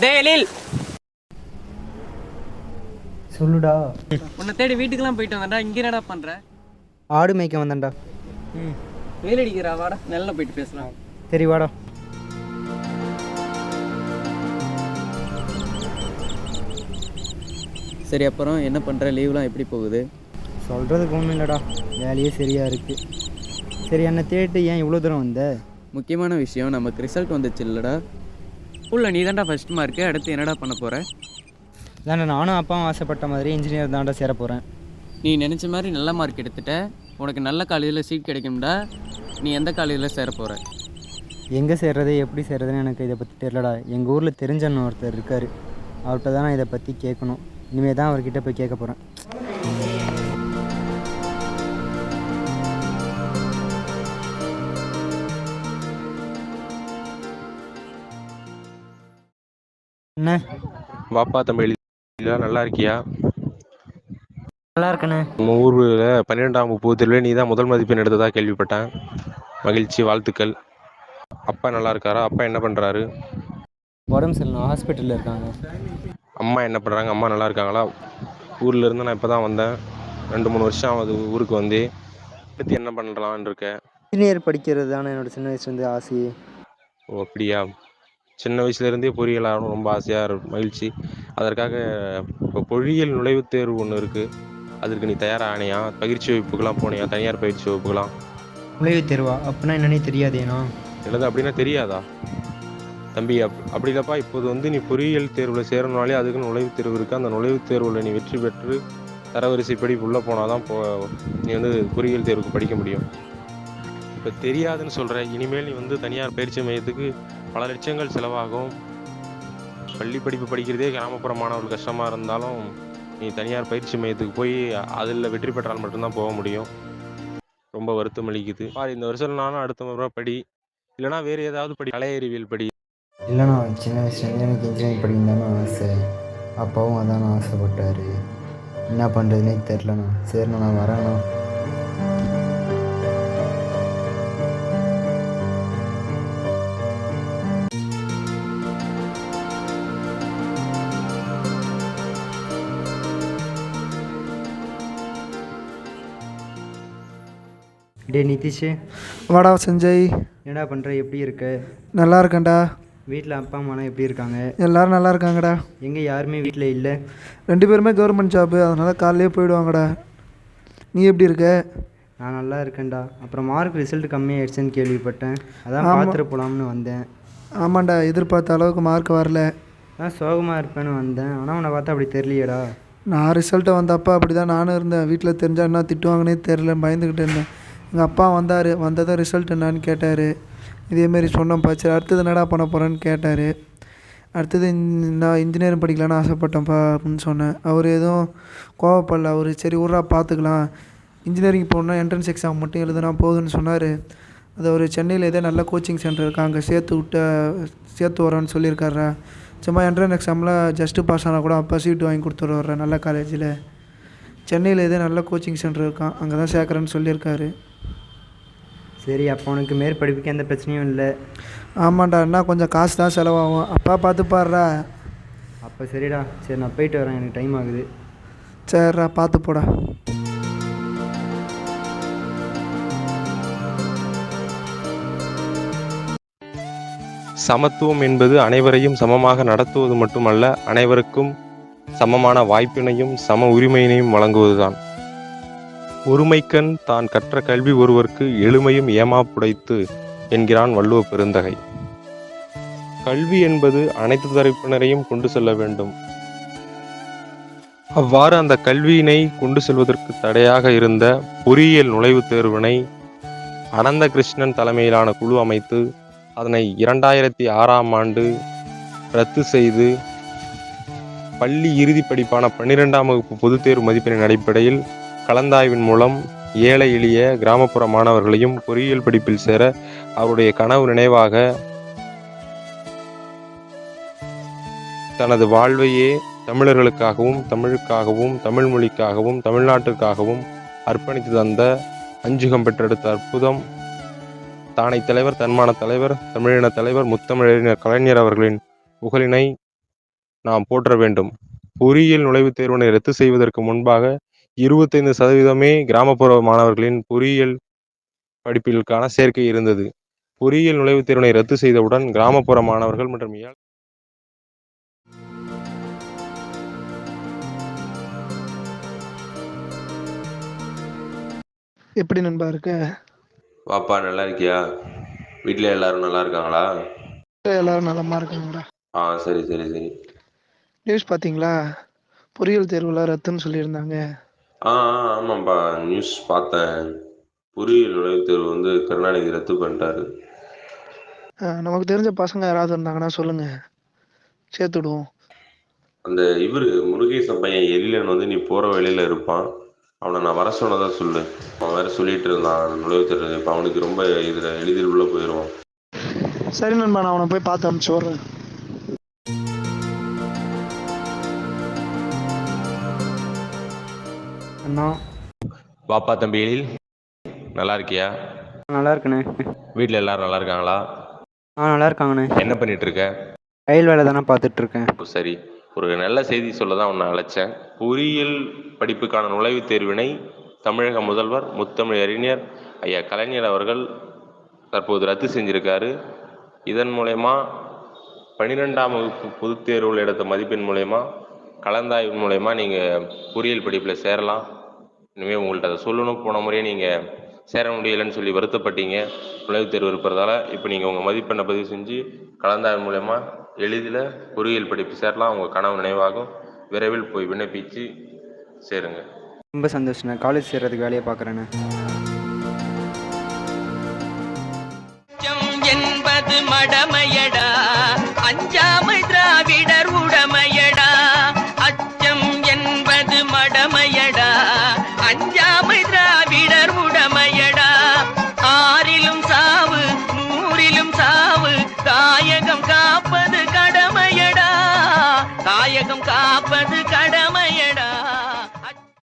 டேய் எழில், சொல்லுடா. உன்னை தேடி வீட்டுக்கெல்லாம் போயிட்டு வந்தேன்டா. இங்கே என்னடா பண்ற? ஆடு மேய்க்க வந்தேன்டா. வெயில் அடிக்கிறா, வாடா நல்லா போயிட்டு பேசலாம். சரி வாடா. சரி, அப்புறம் என்ன பண்ணுற? லீவ்லாம் எப்படி போகுது? சொல்கிறதுக்கு ஒன்றும் இல்லைடா, வேலையே சரியாக இருக்குது. சரி, என்னை தேடிட்டு ஏன் இவ்வளோ தூரம் வந்த? முக்கியமான விஷயம், நமக்கு ரிசல்ட் வந்துச்சு இல்லைடா? ஸ்கூலில் நீ தான்டா ஃபஸ்ட் மார்க்கு. அடுத்து என்னடா பண்ண போகிற? தானே நானும் அப்பாவும் ஆசைப்பட்ட மாதிரி இன்ஜினியர் தான்டா சேர போகிறேன். நீ நினச்ச மாதிரி நல்ல மார்க் எடுத்துட்ட. உனக்கு நல்ல காலேஜில் சீட் கிடைக்கும்டா. நீ எந்த காலேஜில் சேர போகிற? எங்கே சேர்றது, எப்படி சேர்றதுன்னு எனக்கு இதை பற்றி தெரிலடா. எங்கள் ஊரில் தெரிஞ்சன்னு ஒருத்தர் இருக்கார், அவர்கிட்ட தான் நான் இதை பற்றி கேட்கணும். இனிமேல் தான் அவர்கிட்ட போய் கேட்க போகிறேன். என்ன வாப்பா தம்பி, நல்லா இருக்கியா? நல்லா இருக்கண்ணே. நம்ம ஊரில் 12ஆம் வகுப்பு தேர்வில் நீ தான் முதல் மதிப்பெண் எடுத்ததாக கேள்விப்பட்டேன். மகிழ்ச்சி, வாழ்த்துக்கள். அப்பா நல்லா இருக்காரா? அப்பா என்ன பண்ணுறாரு? உடம்பு சரியில்லை, ஹாஸ்பிட்டலில் இருக்காங்க. அம்மா என்ன பண்ணுறாங்க? அம்மா நல்லா இருக்காங்களா? ஊரில் இருந்து நான் இப்போ தான் வந்தேன். 2-3 வருஷம் ஆகுது ஊருக்கு வந்து. அடுத்து என்ன பண்ணலான்னு இருக்கேன்? இன்ஜினியர் படிக்கிறது தானே என்னோடய சின்ன வயசுலேருந்து ஆசையே. ஓ அப்படியா? சின்ன வயசுலேருந்தே பொறியியல் ஆகணும் ரொம்ப ஆசையாக மகிழ்ச்சி. அதற்காக இப்போ பொறியியல் நுழைவுத் தேர்வு ஒன்று இருக்குது. அதற்கு நீ தயாராகினியா? பயிற்சி வகுப்புக்கெல்லாம் போனியா? தனியார் பயிற்சி வகுப்புக்கெல்லாம்? நுழைவுத் தேர்வா? அப்படின்னா என்னன்னே தெரியாதேண்ணா. எழுத அப்படின்னா தெரியாதா தம்பி? அப்படி இல்லைப்பா. இப்போது வந்து நீ பொறியியல் தேர்வில் சேரணுனாலே அதுக்குன்னு நுழைவுத் தேர்வு இருக்குது. அந்த நுழைவுத் தேர்வில் நீ வெற்றி பெற்று தரவரிசைப்படி உள்ளே போனால் தான் நீ வந்து பொறியியல் தேர்வுக்கு படிக்க முடியும். இப்போ தெரியாதுன்னு சொல்கிற. இனிமேல் நீ வந்து தனியார் பயிற்சி மையத்துக்கு பல லட்சங்கள் செலவாகும். பள்ளி படிப்பு படிக்கிறதே கிராமப்புற மாணவர்கள் கஷ்டமாக இருந்தாலும் நீ தனியார் பயிற்சி மையத்துக்கு போய் அதில் வெற்றி பெற்றால் மட்டும்தான் போக முடியும். ரொம்ப வருத்தம் அளிக்குது. இந்த வருஷம் நானும் அடுத்த முறை படி, இல்லைனா வேறு ஏதாவது படி, கலை அறிவியல் படி. இல்லைண்ணா, சின்ன வயசுலேருந்து எனக்கு இன்ஜினியரிங் படிக்கணும்னு தானே ஆசை. அப்பாவும் அதான் ஆசைப்பட்டார். என்ன பண்ணுறதுனே தெரிலண்ணா. சரிண்ணா, நான் வரேண்ணா. டே நிதிஷ். வாடா சஞ்சய். என்னடா பண்ணுற, எப்படி இருக்க? நல்லா இருக்கேன்டா. வீட்டில் அப்பா அம்மாலாம் எப்படி இருக்காங்க? எல்லோரும் நல்லா இருக்காங்கடா. எங்கே யாருமே வீட்டில் இல்லை? 2 பேருமே கவர்மெண்ட் ஜாப்பு, அதனால் காலையிலே போயிடுவாங்கடா. நீ எப்படி இருக்க? நான் நல்லா இருக்கேன்டா. அப்புறம் மார்க் ரிசல்ட் கம்மியாகிடுச்சுன்னு கேள்விப்பட்டேன், அதான் பார்த்துட்டு போகலாம்னு வந்தேன். ஆமாண்டா, எதிர்பார்த்த அளவுக்கு மார்க் வரல. நான் சோகமாக இருப்பேன்னு வந்தேன், ஆனால் உன்னை பார்த்தா அப்படி தெரியலையேடா. நான் ரிசல்ட்டை வந்தப்போ அப்படி தான் நானும் இருந்தேன். வீட்டில் தெரிஞ்சால் என்ன திட்டுவாங்கன்னே தெரில, பயந்துக்கிட்டு இருந்தேன். எங்கள் அப்பா வந்ததும் ரிசல்ட் என்னான்னு கேட்டார். இதேமாரி சொன்னேன்ப்பா. சரி, அடுத்தது என்னடா பண்ண போகிறேன்னு கேட்டார். அடுத்தது நான் இன்ஜினியரிங் படிக்கலான்னு ஆசைப்பட்டேன்ப்பா அப்படின்னு சொன்னேன். அவர் எதுவும் கோவப்படல. அவர் சரி ஊரா பார்த்துக்கலாம், இன்ஜினியரிங் போகணுன்னா என்ட்ரன்ஸ் எக்ஸாம் மட்டும் எழுதுனா போகுதுன்னு சொன்னார். அது ஒரு சென்னையில் ஏதோ நல்ல கோச்சிங் சென்டர் இருக்கா, அங்கே சேர்த்து வரேன்னு சொல்லியிருக்காரா. சும்மா என்ட்ரன்ஸ் எக்ஸாமில் ஜஸ்ட்டு பாஸ் ஆனால் கூட அப்பா சீட்டு வாங்கி கொடுத்துட்டு வர்றேன் நல்ல காலேஜில். சென்னையில் ஏதோ நல்ல கோச்சிங் சென்டர் இருக்கான், அங்கே தான் சேர்க்குறேன்னு சொல்லியிருக்காரு. சரி, அப்போ உனக்கு மேற்படிப்புக்கு எந்த பிரச்சனையும் இல்லை? ஆமாண்டா, என்ன கொஞ்சம் காசு தான் செலவாகும், அப்பா பார்த்துப்பாடுறா. அப்போ சரிடா. சரி, நான் போயிட்டு வரேன், எனக்கு டைம் ஆகுது. சரிடா, பார்த்து போடா. சமத்துவம் என்பது அனைவரையும் சமமாக நடத்துவது மட்டுமல்ல, அனைவருக்கும் சமமான வாய்ப்பினையும் சம உரிமையினையும் வழங்குவதுதான். ஒருமைக்கண் தான் கற்ற கல்வி ஒருவருக்கு எளிமையும் ஏமாப்புடைத்து என்கிறான் வள்ளுவ பெருந்தகை. கல்வி என்பது அனைத்து தரப்பினரையும் கொண்டு செல்ல வேண்டும். அவ்வாறு அந்த கல்வியினை கொண்டு செல்வதற்கு தடையாக இருந்த பொறியியல் நுழைவுத் தேர்வினை அனந்த கிருஷ்ணன் தலைமையிலான குழு அமைத்து அதனை 2006ஆம் ஆண்டு ரத்து செய்து பள்ளி இறுதி படிப்பான 12ஆம் வகுப்பு பொதுத் தேர்வு மதிப்பெண்ணின் அடிப்படையில் கலந்தாய்வின் மூலம் ஏழை எளிய கிராமப்புற மாணவர்களையும் பொறியியல் படிப்பில் சேர அவருடைய கனவு நினைவாக தனது வாழ்வையே தமிழர்களுக்காகவும் தமிழுக்காகவும் தமிழ் மொழிக்காகவும் தமிழ்நாட்டுக்காகவும் அர்ப்பணித்து தந்த அஞ்சுகம் பெற்றெடுத்த அற்புதம் தானை தலைவர், தன்மான தலைவர், தமிழின தலைவர், முத்தமிழறிஞர் கலைஞர் அவர்களின் புகழினை நாம் போற்ற வேண்டும். பொறியியல் நுழைவுத் தேர்வினை ரத்து செய்வதற்கு முன்பாக 25% கிராமப்புற மாணவர்களின் பொறியியல் படிப்பிற்கான சேர்க்கை இருந்தது. பொறியியல் நுழைவுத் தேர்வினை ரத்து செய்தவுடன் கிராமப்புற மாணவர்கள் மற்றும் எப்படி நண்பா இருக்க? வாப்பா, நல்லா இருக்கியா? வீட்டில் எல்லாரும் நல்லா இருக்காங்களா? எல்லாரும் நலமா இருக்காங்கடா. சரி சரி சரி. நியூஸ் பார்த்தீங்களா? பொறியியல் தேர்வுல ரத்துன்னு சொல்லியிருந்தாங்க. ஆமாம்ப்பா, நியூஸ் பார்த்தேன். பொறியியல் நுழைவுத் தேர்வு கருணாநிதி ரத்து பண்ணிட்டாரு. நமக்கு தெரிஞ்ச பசங்க யாராவது இருந்தாங்கன்னா சொல்லுங்க, சேர்த்துடுவோம். அந்த முருகேசன் பையன் எழிலன் நீ போகிற வழியில் இருப்பான். அவனை நான் வர சொன்னதா சொல்லு. அவன் வேற சொல்லிட்டு இருந்தான் நுழைவுத் தேர்வு. இப்போ அவனுக்கு ரொம்ப இதில் எளிதில் உள்ளே போயிடுவான். சரி நண்பா, நான் அவனை போய் பார்த்து அனுப்பிச்சு விட்றேன். அண்ணா வாப்பா தம்பி எழில், நல்லா இருக்கியா? நல்லா இருக்கண்ணே. வீட்டில் எல்லாரும் நல்லா இருக்காங்களா? நல்லா இருக்காங்கண்ணே. என்ன பண்ணிட்டு இருக்க? ரயில் வேலை தானே பார்த்துட்ருக்கேன். சரி, ஒரு நல்ல செய்தி சொல்ல தான் உன்னை அழைச்சேன். பொறியியல் படிப்புக்கான நுழைவுத் தேர்வினை தமிழக முதல்வர் முத்தமிழ் அறிஞர் ஐயா கலைஞர் அவர்கள் தற்போது ரத்து செஞ்சிருக்காரு. இதன் மூலயமா 12ஆம் வகுப்பு பொதுத் தேர்வில் எடுத்த மதிப்பெண் மூலயமா கலந்தாய்வு மூலயமா நீங்கள் பொறியியல் படிப்பில் சேரலாம். இனிமேல் உங்கள்கிட்ட அதை சொல்லணும். போன முறையே நீங்கள் சேர முடியலைன்னு சொல்லி வருத்தப்பட்டீங்க நுழைவுத் தேர்வு இருப்பதால். இப்போ நீங்கள் உங்கள் மதிப்பெண்ணை பதிவு செஞ்சு கலந்தாய்வு மூலயமா எளிதில் பொறியியல் படிப்பு சேரலாம். உங்கள் கனவு நினைவாகும். விரைவில் போய் விண்ணப்பிச்சு சேருங்க. ரொம்ப சந்தோஷண்ணே. காலேஜ் சேர்றதுக்கு வேலையை பார்க்குறேண்ணே. என்பது மடமையடா, அஞ்சாமை திராவிடர் உடமையடா. அச்சம் என்பது மடமை